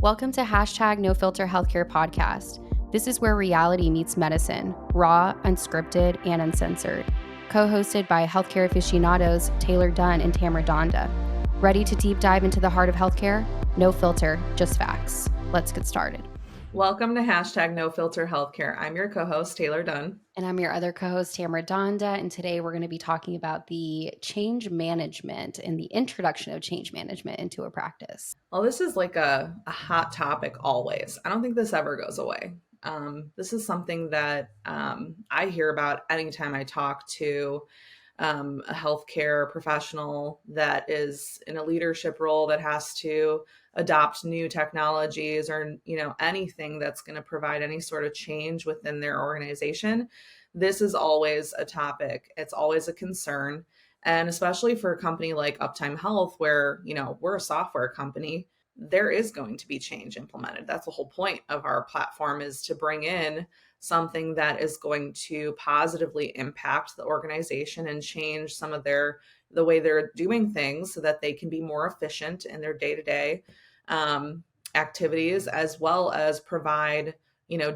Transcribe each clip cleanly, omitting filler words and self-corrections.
Welcome to #No Filter Healthcare Podcast. This is where reality meets medicine, raw, unscripted, and uncensored. Co-hosted by healthcare aficionados Taylor Dunn and Tamara Dhanda. Ready to deep dive into the heart of healthcare? No filter, just facts. Let's get started. Welcome to #No Filter Healthcare. I'm your co-host, Taylor Dunn. And I'm your other co-host, Tamara Dhanda. And today we're going to be talking about the change management and the introduction of change management into a practice. Well, this is like a hot topic always. I don't think this ever goes away. This is something that I hear about anytime I talk to a healthcare professional that is in a leadership role that has to adopt new technologies or anything that's going to provide any sort of change within their organization. This is always a topic. It's always a concern. And especially for a company like Uptime Health, where, we're a software company, there is going to be change implemented. That's the whole point of our platform, is to bring in something that is going to positively impact the organization and change some of the way they're doing things so that they can be more efficient in their day-to-day activities, as well as provide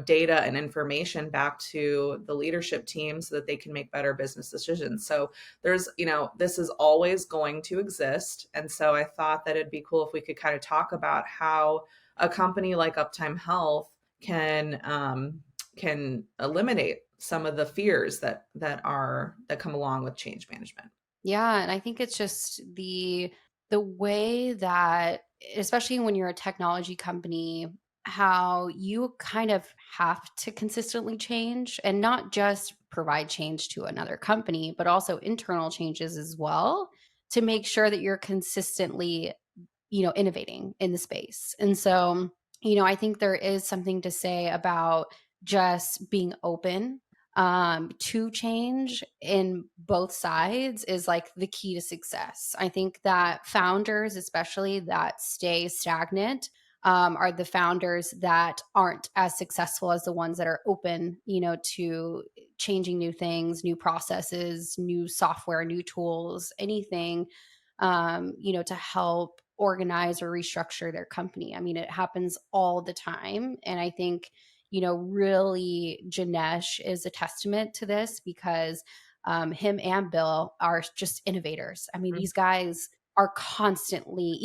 data and information back to the leadership team so that they can make better business decisions. So there's, this is always going to exist. And so I thought that it'd be cool if we could kind of talk about how a company like Uptime Health can eliminate some of the fears that come along with change management. Yeah, and I think it's just the way that, especially when you're a technology company, how you kind of have to consistently change and not just provide change to another company, but also internal changes as well to make sure that you're consistently, innovating in the space. And so, I think there is something to say about just being open to change in both sides is like the key to success. I think that founders, especially that stay stagnant, are the founders that aren't as successful as the ones that are open, to changing new things, new processes, new software, new tools, anything, to help organize or restructure their company. I mean, it happens all the time. And I think, really Janesh is a testament to this because him and Bill are just innovators. I mean, these guys are constantly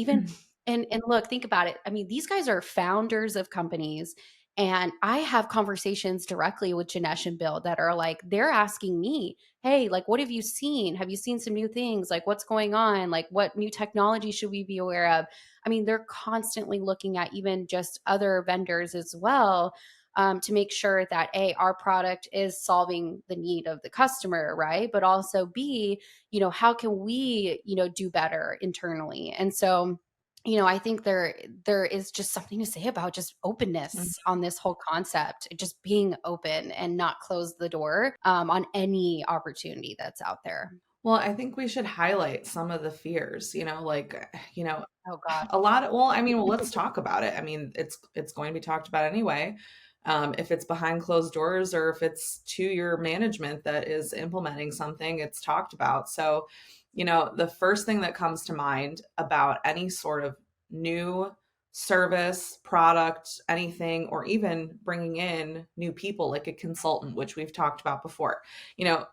and look, think about it. I mean, these guys are founders of companies. And I have conversations directly with Janesh and Bill that are like, they're asking me, hey, like, what have you seen? Have you seen some new things? Like, what's going on? Like, what new technology should we be aware of? I mean, they're constantly looking at even just other vendors as well, to make sure that A, our product is solving the need of the customer, right? But also B, how can we, do better internally? And so, I think there is just something to say about just openness on this whole concept, just being open and not close the door on any opportunity that's out there. Well, I think we should highlight some of the fears, Oh gosh. a lot of, let's talk about it. I mean, it's going to be talked about anyway. If it's behind closed doors or if it's to your management that is implementing something, it's talked about. So, the first thing that comes to mind about any sort of new service, product, anything, or even bringing in new people like a consultant, which we've talked about before,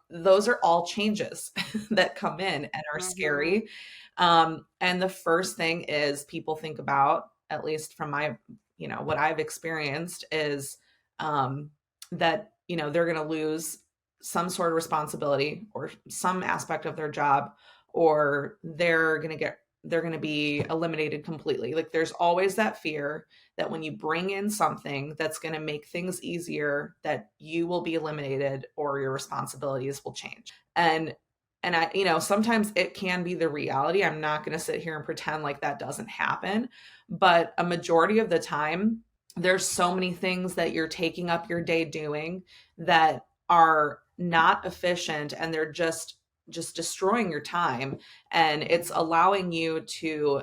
those are all changes that come in and are Mhm. scary. And the first thing is people think about, at least from my, what I've experienced is that, they're going to lose some sort of responsibility or some aspect of their job, or they're going to be eliminated completely. Like there's always that fear that when you bring in something that's going to make things easier, that you will be eliminated or your responsibilities will change. And I, sometimes it can be the reality. I'm not going to sit here and pretend like that doesn't happen, but a majority of the time, there's so many things that you're taking up your day doing that are not efficient, and they're just destroying your time, and it's allowing you to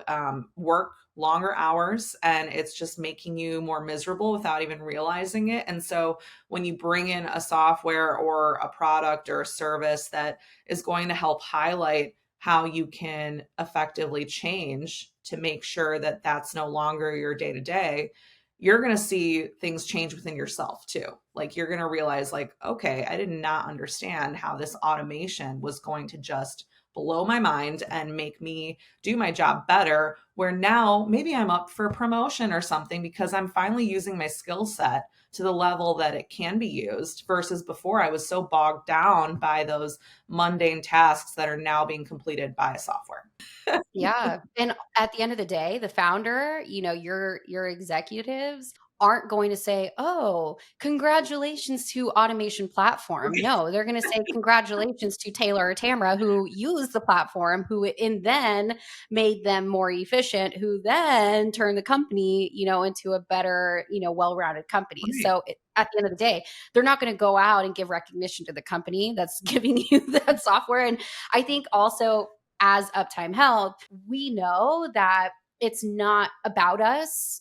work longer hours, and it's just making you more miserable without even realizing it. And so when you bring in a software or a product or a service that is going to help highlight how you can effectively change to make sure that that's no longer your day to day, you're going to see things change within yourself too. Like you're going to realize like, okay, I did not understand how this automation was going to just blow my mind and make me do my job better, where now maybe I'm up for promotion or something because I'm finally using my skill set to the level that it can be used, versus before I was so bogged down by those mundane tasks that are now being completed by software. Yeah, and at the end of the day, the founder, your executives aren't going to say, "Oh, congratulations to automation platform." Right. No, they're gonna say, "Congratulations to Taylor or Tamara who used the platform, who and then made them more efficient, who then turned the company, into a better, well-rounded company." Right. So, at the end of the day, they're not gonna go out and give recognition to the company that's giving you that software, and I think also as Uptime Health, we know that it's not about us,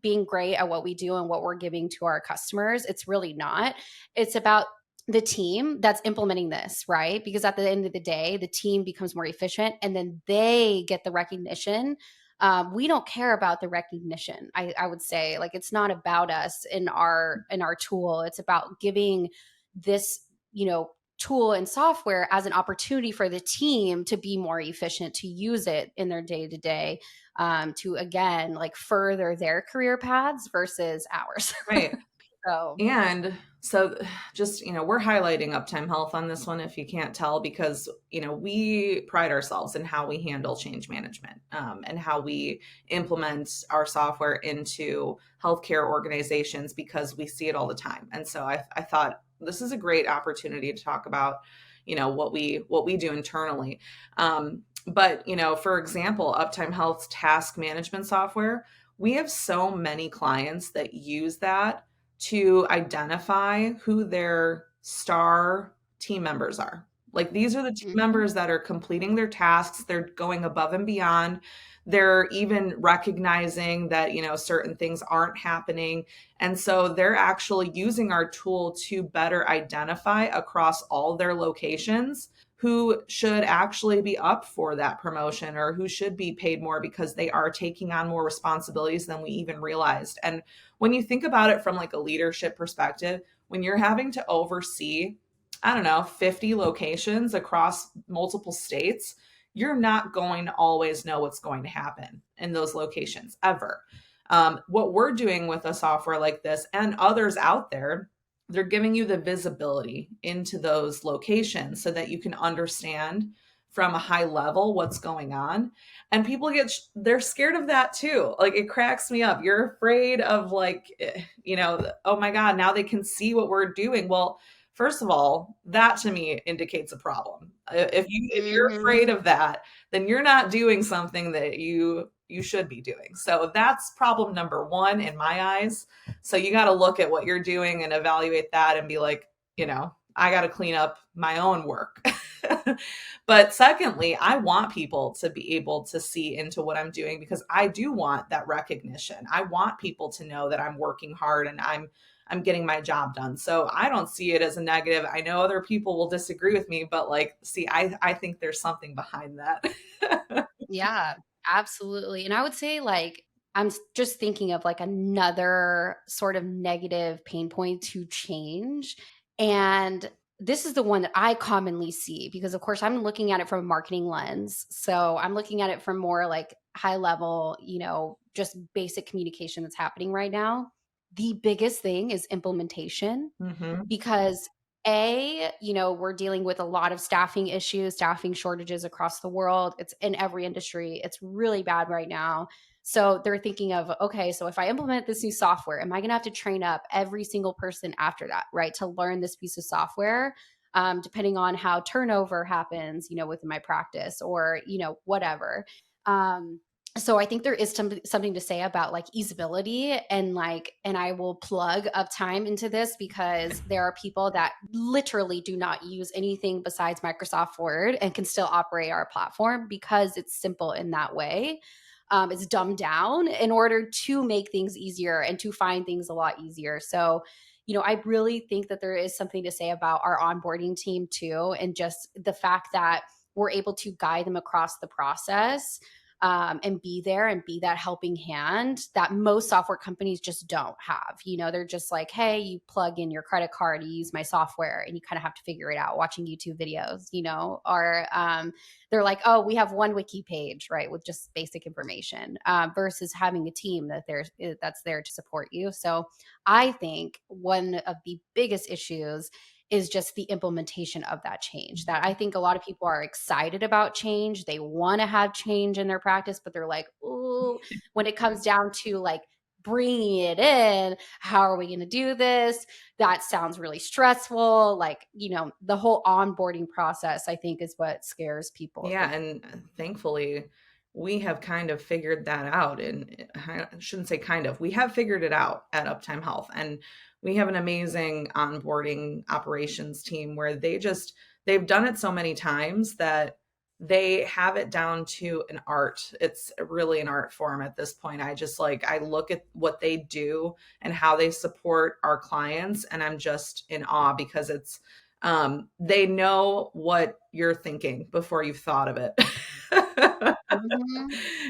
being great at what we do and what we're giving to our customers. It's really not. It's about the team that's implementing this, right? Because at the end of the day, the team becomes more efficient and then they get the recognition. We don't care about the recognition. I would say like it's not about us in our tool. It's about giving this, tool and software as an opportunity for the team to be more efficient, to use it in their day to day, to again, like further their career paths versus ours. Right. So, And so just, we're highlighting Uptime Health on this one if you can't tell, because, we pride ourselves in how we handle change management, and how we implement our software into healthcare organizations, because we see it all the time. And so I thought this is a great opportunity to talk about, what we do internally. But, for example, Uptime Health's task management software, we have so many clients that use that to identify who their star team members are. Like these are the team mhm. members that are completing their tasks, they're going above and beyond. They're even recognizing that, certain things aren't happening. And so they're actually using our tool to better identify across all their locations who should actually be up for that promotion or who should be paid more because they are taking on more responsibilities than we even realized. And when you think about it from like a leadership perspective, when you're having to oversee, I don't know, 50 locations across multiple states, you're not going to always know what's going to happen in those locations ever. What we're doing with a software like this and others out there, they're giving you the visibility into those locations so that you can understand from a high level what's going on. And people they're scared of that too. Like it cracks me up. You're afraid of like, oh my God, now they can see what we're doing. Well, first of all, that to me indicates a problem. If you're afraid Mhm. of that, then you're not doing something that you should be doing. So that's problem number one in my eyes. So you got to look at what you're doing and evaluate that and be like, I got to clean up my own work. But secondly, I want people to be able to see into what I'm doing because I do want that recognition. I want people to know that I'm working hard and I'm getting my job done. So I don't see it as a negative. I know other people will disagree with me, but like, see, I think there's something behind that. Yeah, absolutely. And I would say like just thinking of like another sort of negative pain point to change. And this is the one that I commonly see because of course I'm looking at it from a marketing lens. So I'm looking at it from more like high level, just basic communication that's happening right now. The biggest thing is implementation Hmm. because we're dealing with a lot of staffing issues, staffing shortages across the world. It's in every industry. It's really bad right now. So they're thinking of, okay, so if I implement this new software, am I going to have to train up every single person after that, right, to learn this piece of software? Depending on how turnover happens, within my practice or, whatever. So I think there is something to say about like easeability and I will plug Uptime into this because there are people that literally do not use anything besides Microsoft Word and can still operate our platform because it's simple in that way. It's dumbed down in order to make things easier and to find things a lot easier. So, I really think that there is something to say about our onboarding team too, and just the fact that we're able to guide them across the process, and be there and be that helping hand that most software companies just don't have. They're just like, hey, you plug in your credit card, you use my software, and you kind of have to figure it out watching YouTube videos, or they're like, oh, we have one wiki page, right, with just basic information, versus having a team that's there to support you. So I think one of the biggest issues is just the implementation of that change. That I think a lot of people are excited about change. They want to have change in their practice, but they're like, "Ooh, when it comes down to like bringing it in, how are we going to do this? That sounds really stressful." Like, the whole onboarding process, I think, is what scares people. Yeah, and thankfully, we have kind of figured that out. And I shouldn't say kind of, we have figured it out at Uptime Health. And we have an amazing onboarding operations team where they've done it so many times that they have it down to an art. It's really an art form at this point. I look at what they do and how they support our clients, and I'm just in awe because they know what you're thinking before you've thought of it. Mhm.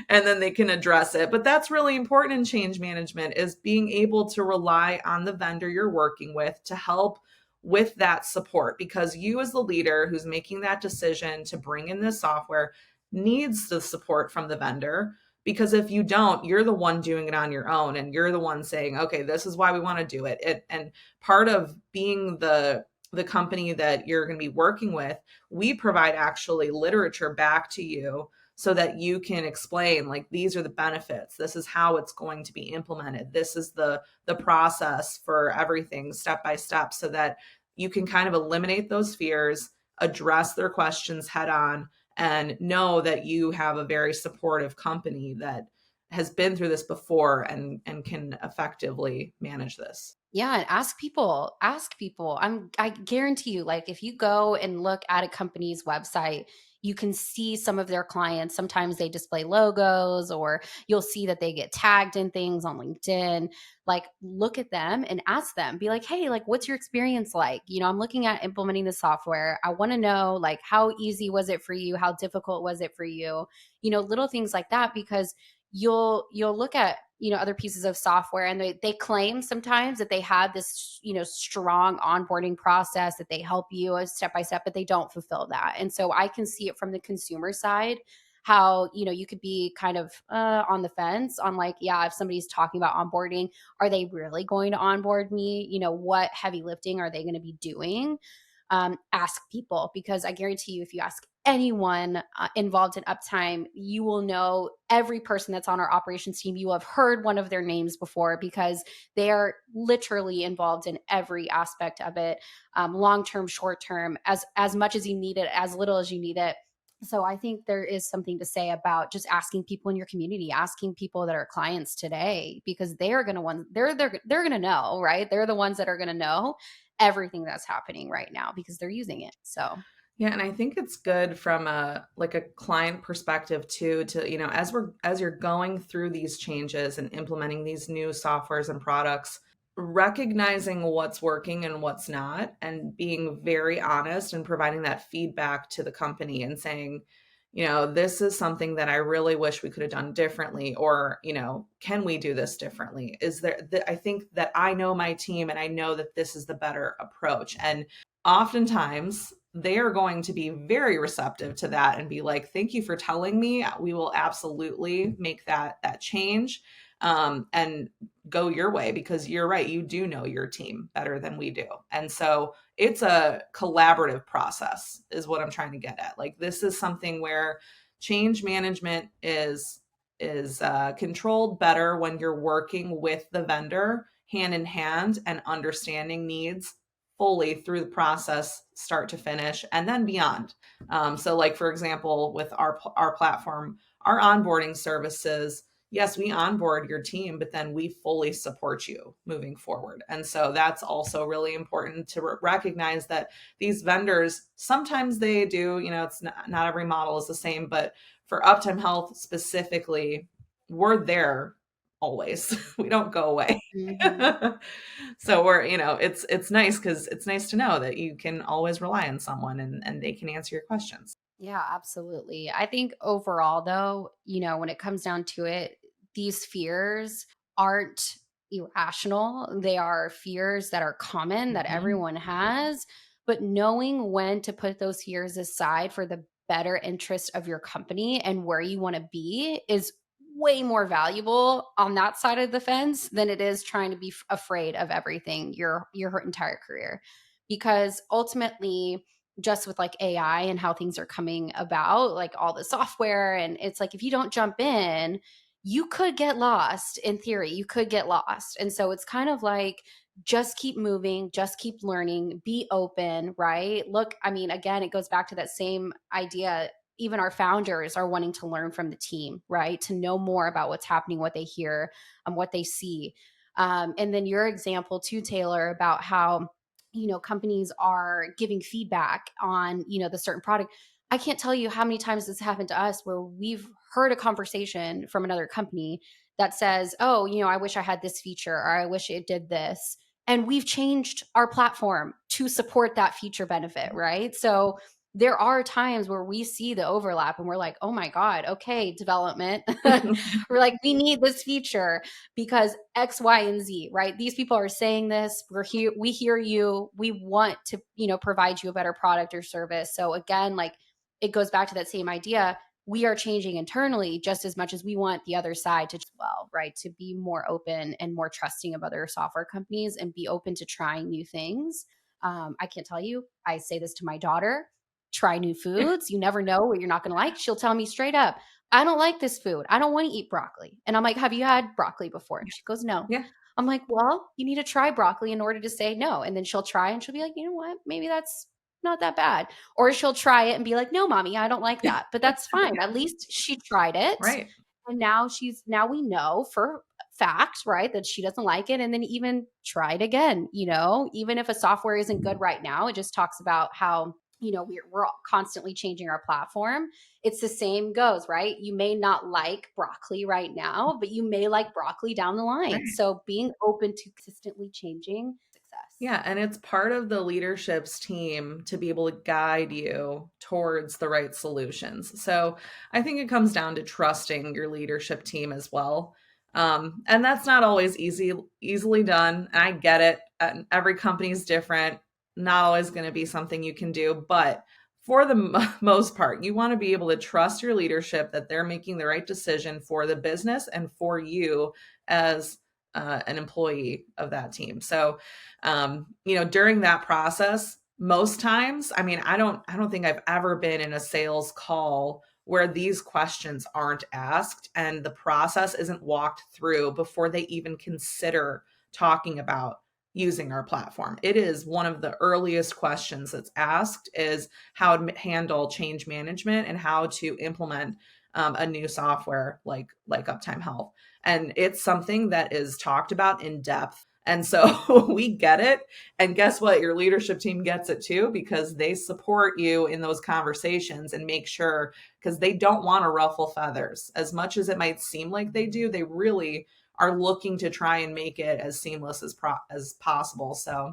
And then they can address it. But that's really important in change management, is being able to rely on the vendor you're working with to help with that support, because you as the leader who's making that decision to bring in this software needs the support from the vendor. Because if you don't, you're the one doing it on your own, and you're the one saying, okay, this is why we want to do it. And part of being the company that you're going to be working with, we provide actually literature back to you so that you can explain, like, these are the benefits, this is how it's going to be implemented, this is the process for everything step by step, so that you can kind of eliminate those fears, address their questions head on, and know that you have a very supportive company that has been through this before and can effectively manage this. Yeah, and ask people. I guarantee you, like, if you go and look at a company's website, you can see some of their clients. Sometimes they display logos, or you'll see that they get tagged in things on LinkedIn. Like, look at them and ask them. Be like, "Hey, like, what's your experience like? I'm looking at implementing the software. I want to know, like, how easy was it for you? How difficult was it for you? Little things like that, because you'll look at other pieces of software, and they claim sometimes that they have this strong onboarding process, that they help you step by step, but they don't fulfill that. And so I can see it from the consumer side, how you could be kind of on the fence on, like, yeah, if somebody's talking about onboarding, are they really going to onboard me? What heavy lifting are they going to be doing? Ask people, because I guarantee you, if you ask anyone involved in Uptime, you will know every person that's on our operations team. You will have heard one of their names before, because they are literally involved in every aspect of it, long term, short term, as much as you need it, as little as you need it. So I think there is something to say about just asking people in your community, asking people that are clients today, because they're going to they're going to know, right? They're the ones that are going to know everything that's happening right now, because they're using it. So, Yeah, and I think it's good from a client perspective too, to, as you're going through these changes and implementing these new softwares and products, recognizing what's working and what's not, and being very honest and providing that feedback to the company and saying, this is something that I really wish we could have done differently, or, can we do this differently? I think that I know my team, and I know that this is the better approach. And oftentimes they are going to be very receptive to that and be like, thank you for telling me, we will absolutely make that change, and go your way, because you're right, you do know your team better than we do. And so it's a collaborative process, is what I'm trying to get at. Like, this is something where change management is controlled better when you're working with the vendor hand in hand and understanding needs fully through the process, start to finish, and then beyond. So, like, for example, with our platform, our onboarding services, yes, we onboard your team, but then we fully support you moving forward. And so that's also really important to recognize, that these vendors, sometimes they do, it's not every model is the same, but for Uptime Health specifically, we're there always. We don't go away. mhm. So we're, it's nice, because it's nice to know that you can always rely on someone, and they can answer your questions. Yeah, absolutely. I think overall, though, when it comes down to it, these fears aren't irrational. They are fears that are common that Mhm. everyone has. But knowing when to put those fears aside for the better interest of your company and where you want to be is way more valuable on that side of the fence than it is trying to be afraid of everything your entire career. Because ultimately, just with like AI and how things are coming about, like all the software. And it's like, if you don't jump in, you could get lost in theory. You could get lost. And so it's kind of like, just keep moving, just keep learning, be open, right? Look, I mean, again, it goes back to that same idea. Even our founders are wanting to learn from the team, right? To know more about what's happening, what they hear, what they see. And then your example too, Taylor, about how companies are giving feedback on the certain product. I can't tell you how many times this happened to us where we've heard a conversation from another company that says, oh, I wish I had this feature, or I wish it did this, and we've changed our platform to support that feature benefit, right? So there are times where we see the overlap and we're like, oh my god, okay, development. We're like, we need this feature because X, Y, and Z, right? These people are saying this. We're here. We hear you. We want to, provide you a better product or service. So again, like it goes back to that same idea. We are changing internally just as much as we want the other side to as well, right? To be more open and more trusting of other software companies and be open to trying new things. I can't tell you. I say this to my daughter: try new foods. You never know what you're not going to like. She'll tell me straight up, I don't like this food. I don't want to eat broccoli. And I'm like, have you had broccoli before? And she goes, no. Yeah. I'm like, well, you need to try broccoli in order to say no. And then she'll try and she'll be like, you know what? Maybe that's not that bad. Or she'll try it and be like, no, mommy, I don't like that. But that's fine. At least she tried it. Right. And now we know for fact, right, that she doesn't like it. And then even try it again, even if a software isn't good right now, it just talks about how we're constantly changing our platform. It's the same goes, right? You may not like broccoli right now, but you may like broccoli down the line. Right. So being open to consistently changing success. Yeah, and it's part of the leadership's team to be able to guide you towards the right solutions. So I think it comes down to trusting your leadership team as well. And that's not always easily done. And I get it. And every company is different. Not always going to be something you can do, but for the most part, you want to be able to trust your leadership that they're making the right decision for the business and for you as an employee of that team. So during that process, most times, I mean, I don't think I've ever been in a sales call where these questions aren't asked and the process isn't walked through before they even consider talking about using our platform. It is one of the earliest questions that's asked is how to handle change management and how to implement a new software like Uptime Health. And it's something that is talked about in depth, and so we get it. And guess what? Your leadership team gets it too, because they support you in those conversations and make sure, because they don't want to ruffle feathers. As much as it might seem like they do, they really are looking to try and make it as seamless as possible. So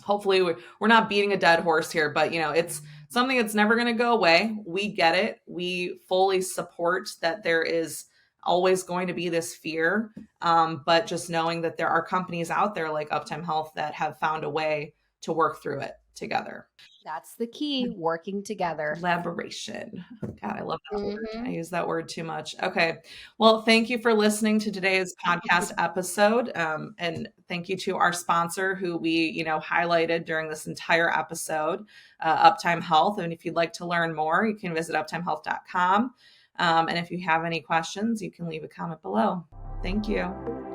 hopefully we're not beating a dead horse here, but it's something that's never going to go away. We get it. We fully support that there is always going to be this fear, but just knowing that there are companies out there like Uptime Health that have found a way to work through it together. That's the key, working together. Collaboration. God, I love that word. I Hmm. use that word too much. Okay. Well, thank you for listening to today's podcast episode. And thank you to our sponsor who we, highlighted during this entire episode, Uptime Health. And if you'd like to learn more, you can visit uptimehealth.com. And if you have any questions, you can leave a comment below. Thank you.